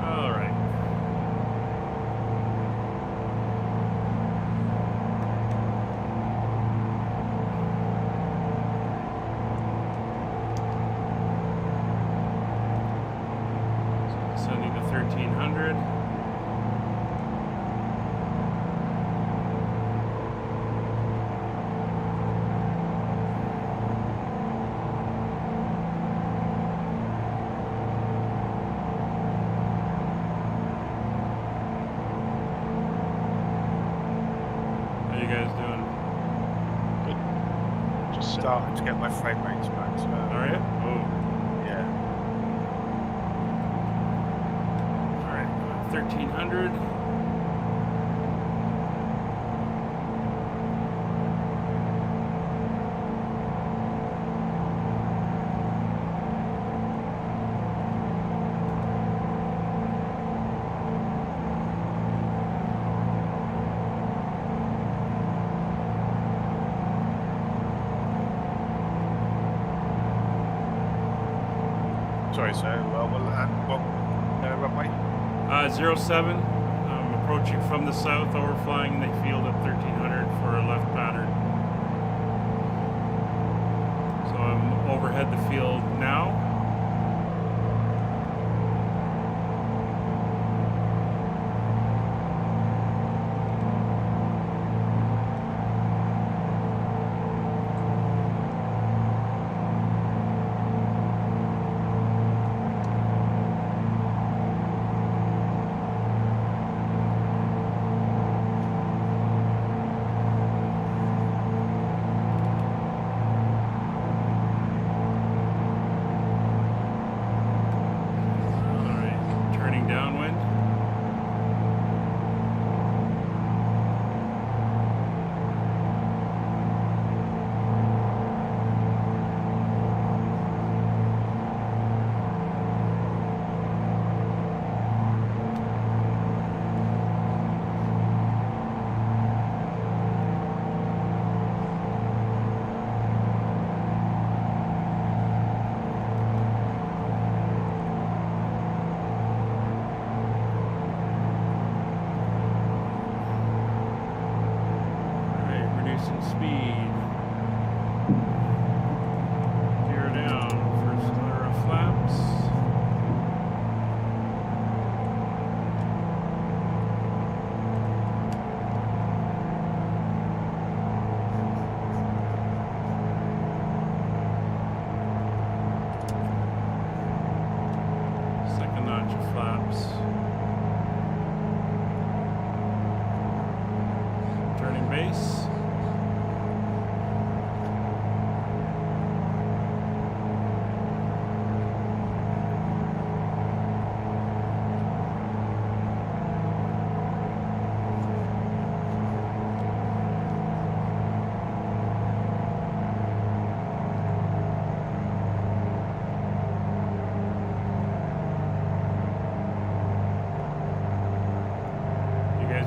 All right. So descending to 1,300. How you guys doing? Just Starting to get my frame rates back. So, Are you? Oh, yeah. all right. 1,300. Sorry, so what runway? 07. I'm approaching from the south, overflying the field at 1300 for a left pattern. So I'm overhead the field now.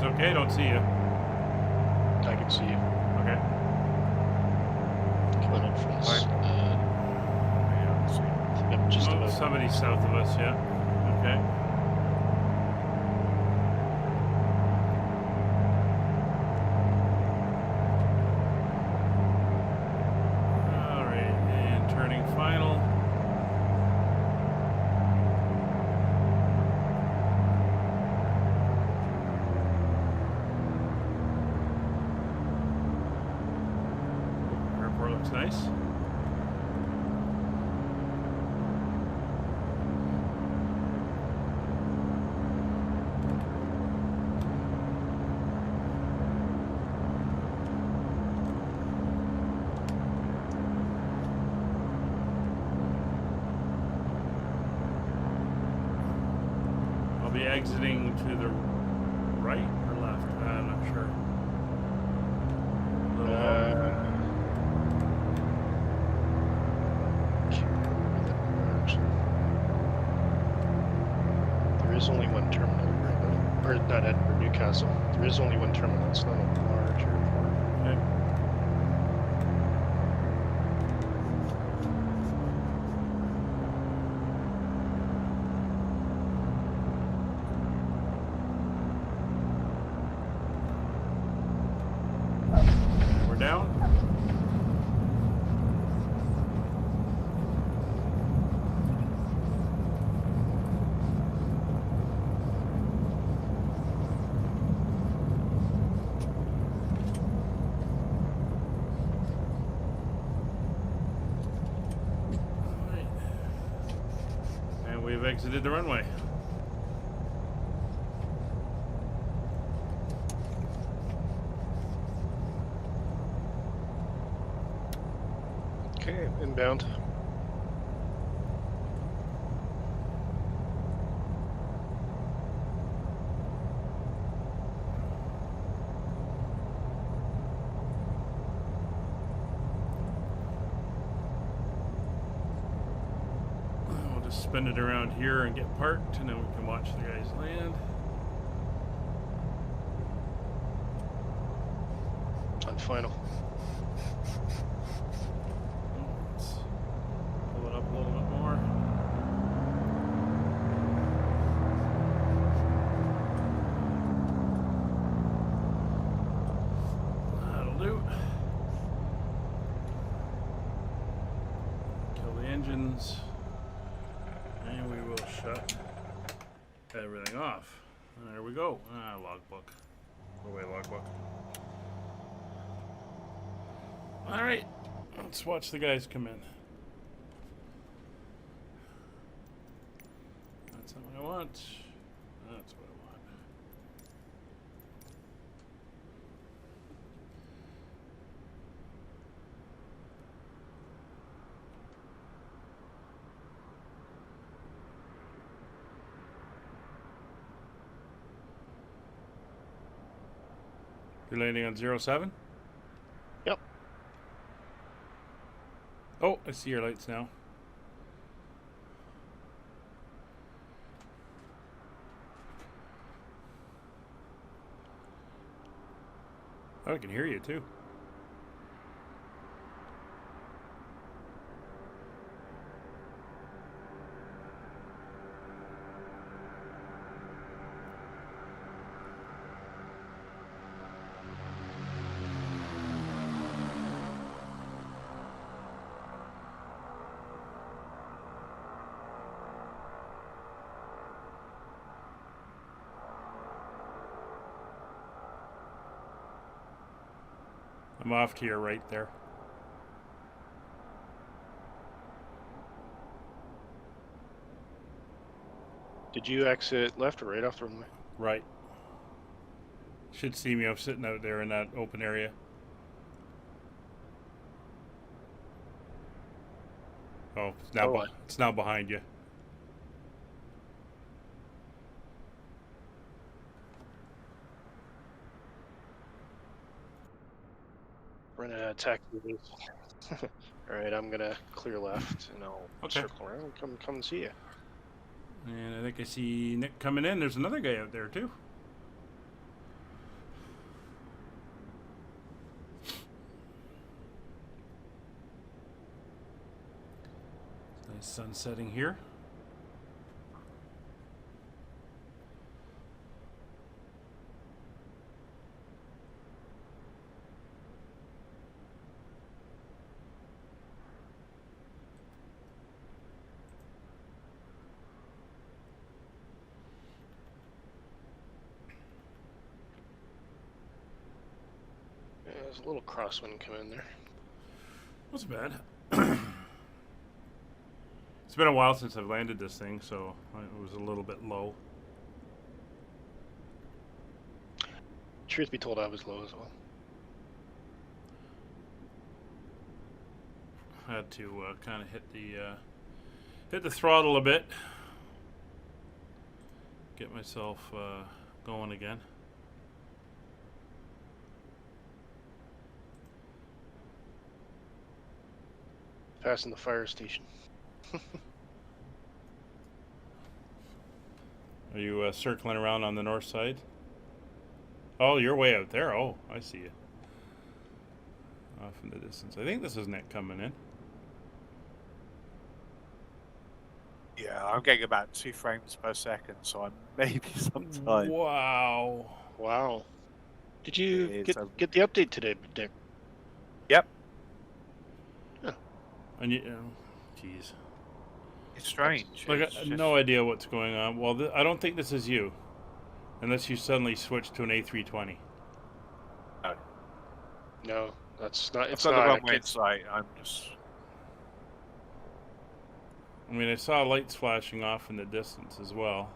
Okay, don't see you. I can see you. Okay. Coming up from this. Yeah, I see. I think I'm just about. Somebody south of us, yeah. Okay. All right, and turning final. Looks nice. I'll be exiting to the right or left. I'm not sure. There is only one terminal right now, or not Edinburgh, Newcastle. There is only one terminal. It's not a large airport. Okay. We're down. We've exited the runway. Okay, inbound. Spin it around here and get parked, and then we can watch the guys land. On final. Let's pull it up a little bit more. engines. And we will shut everything off. There we go. Logbook. Go away, logbook. Alright. Let's watch the guys come in. That's not what I want. That's what I want. You're landing on 07? Yep. Oh, I see your lights now. Oh, I can hear you too. I'm off to your right there. Did you exit left or right off the runway? Right. Should see me. I'm sitting out there in that open area. Oh, it's now, it's now behind you. Run an attack. Alright, I'm gonna clear left and I'll circle around and come and see you. And I think I see Nick coming in. There's another guy out there too. Nice sun setting here. There's a little crosswind coming in there. Wasn't bad. It's been a while since I've landed this thing, so it was a little bit low. Truth be told, I was low as well. Had to kind of hit the throttle a bit. Get myself going again. Passing the fire station. Are you circling around on the north side? Oh, you're way out there. Oh, I see you. Off in the distance. I think this is Nick coming in. Yeah, I'm getting about 2 frames per second, so I'm maybe sometime. Wow. Wow. Did you get the update today, Dick? Yep. Huh. And you, jeez. It's strange. Like, I have no idea what's going on. Well, I don't think this is you. Unless you suddenly switch to an A320. No. No, that's not. It's not not. the runway in sight. I'm just. I mean, I saw lights flashing off in the distance as well.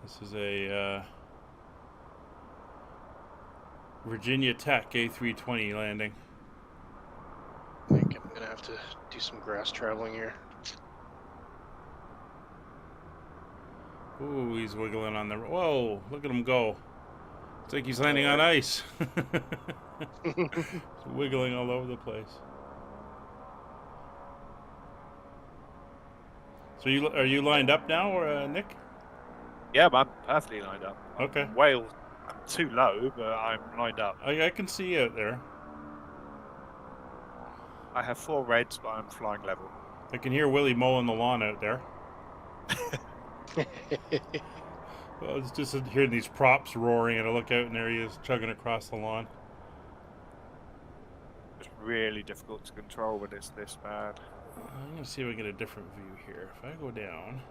This is a Virginia Tech A320 landing. I think I'm gonna have to do some grass traveling here. Ooh, he's wiggling on the... Whoa, look at him go. It's like he's landing on ice. He's wiggling all over the place. So are you lined up now, or Nick? Yeah, I'm perfectly lined up. Okay. I'm too low, but I'm lined up. I can see you out there. I have 4 reds, but I'm flying level. I can hear Willy mowing the lawn out there. Well, it's just hearing these props roaring, and I look out, and there he is chugging across the lawn. It's really difficult to control when it's this bad. I'm going to see if I get a different view here. If I go down,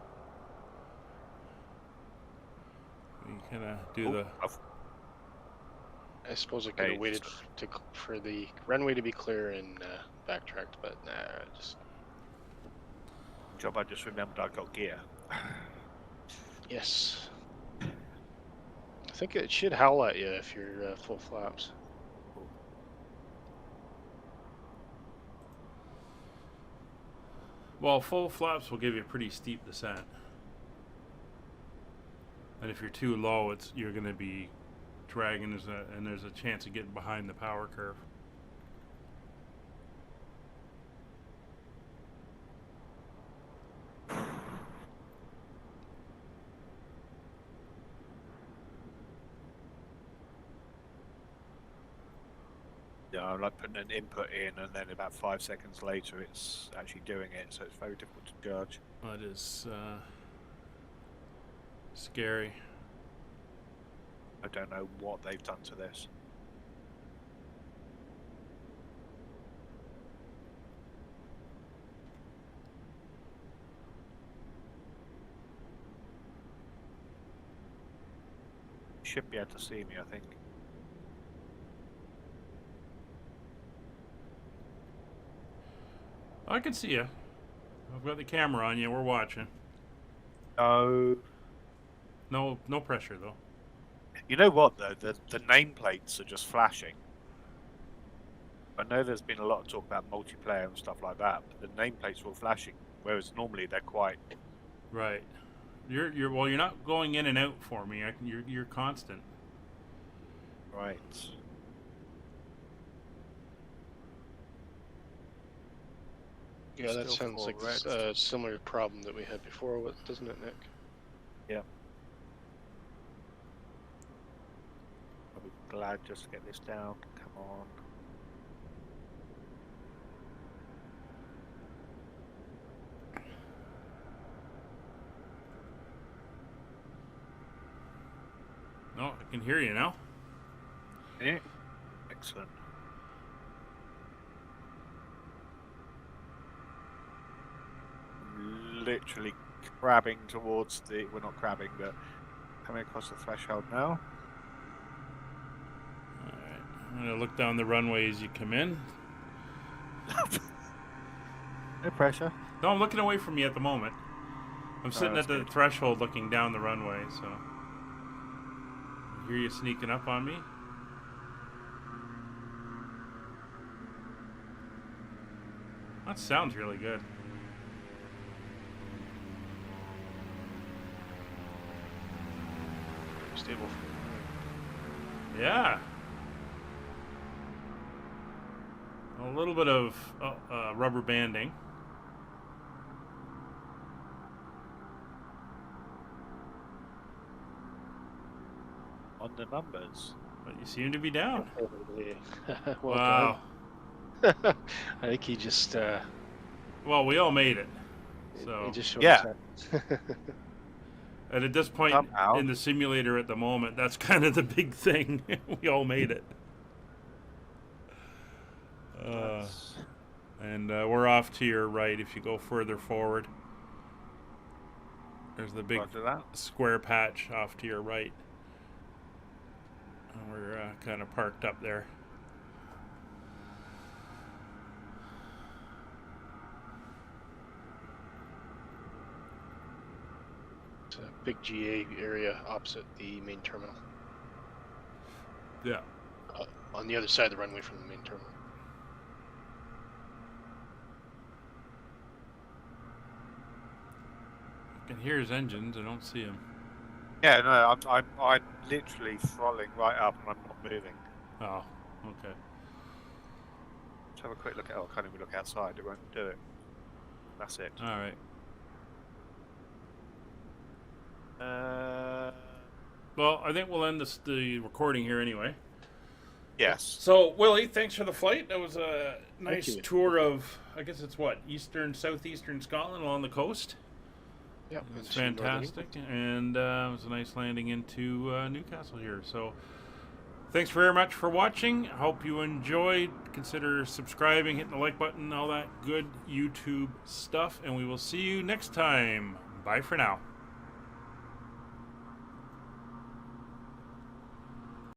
we kind of do the... I suppose I could have waited for the runway to be clear and backtracked, but nah, just... Job, I just remembered I got gear. Yes. I think it should howl at you if you're full flaps. Well, full flaps will give you a pretty steep descent. And if you're too low, you're going to be dragging, and there's a chance of getting behind the power curve. Yeah, I'm like putting an input in, and then about 5 seconds later, it's actually doing it. So it's very difficult to judge. That is scary. I don't know what they've done to this. You should be able to see me, I think. I can see you. I've got the camera on you. We're watching. No. No pressure though. You know what though? The nameplates are just flashing. I know there's been a lot of talk about multiplayer and stuff like that, but the nameplates are all flashing, whereas normally they're quite. Right. You're not going in and out for me. You're constant. Right. Yeah, that Still sounds like correct. a similar problem that we had before, doesn't it, Nick? Yeah. I'll be glad just to get this down. Come on. No, I can hear you now. Yeah. Excellent. Literally crabbing towards the... We're not crabbing, but coming across the threshold now. Alright. I'm going to look down the runway as you come in. No pressure. No, I'm looking away from you at the moment. I'm sitting at the good. threshold looking down the runway, so... I hear you sneaking up on me. That sounds really good. Stable. Yeah. A little bit of rubber banding. On the numbers. But you seem to be down. Well Wow. done. I think he just Well, we all made it. So he just showed Yeah. us and at this point Somehow. in the simulator at the moment, that's kind of the big thing. We all made it. And we're off to your right if you go further forward. There's the big Roger that. square patch off to your right. And we're kind of parked up there. It's a big GA area opposite the main terminal. Yeah. On the other side of the runway from the main terminal. I can hear his engines. I don't see him. Yeah, no, I'm literally throttling right up and I'm not moving. Oh, okay. Let's have a quick look at. Oh, I can't even look outside. It won't do it. That's it. All right. Well, I think we'll end the recording here anyway. Yes. So, Willy, thanks for the flight. That was a nice you. tour of, I guess it's what, southeastern Scotland along the coast. Yep. It's fantastic, and it was a nice landing into Newcastle here. So, Thanks very much for watching. I hope you enjoyed. Consider subscribing, hitting the like button, all that good YouTube stuff. And we will see you next time. Bye for now.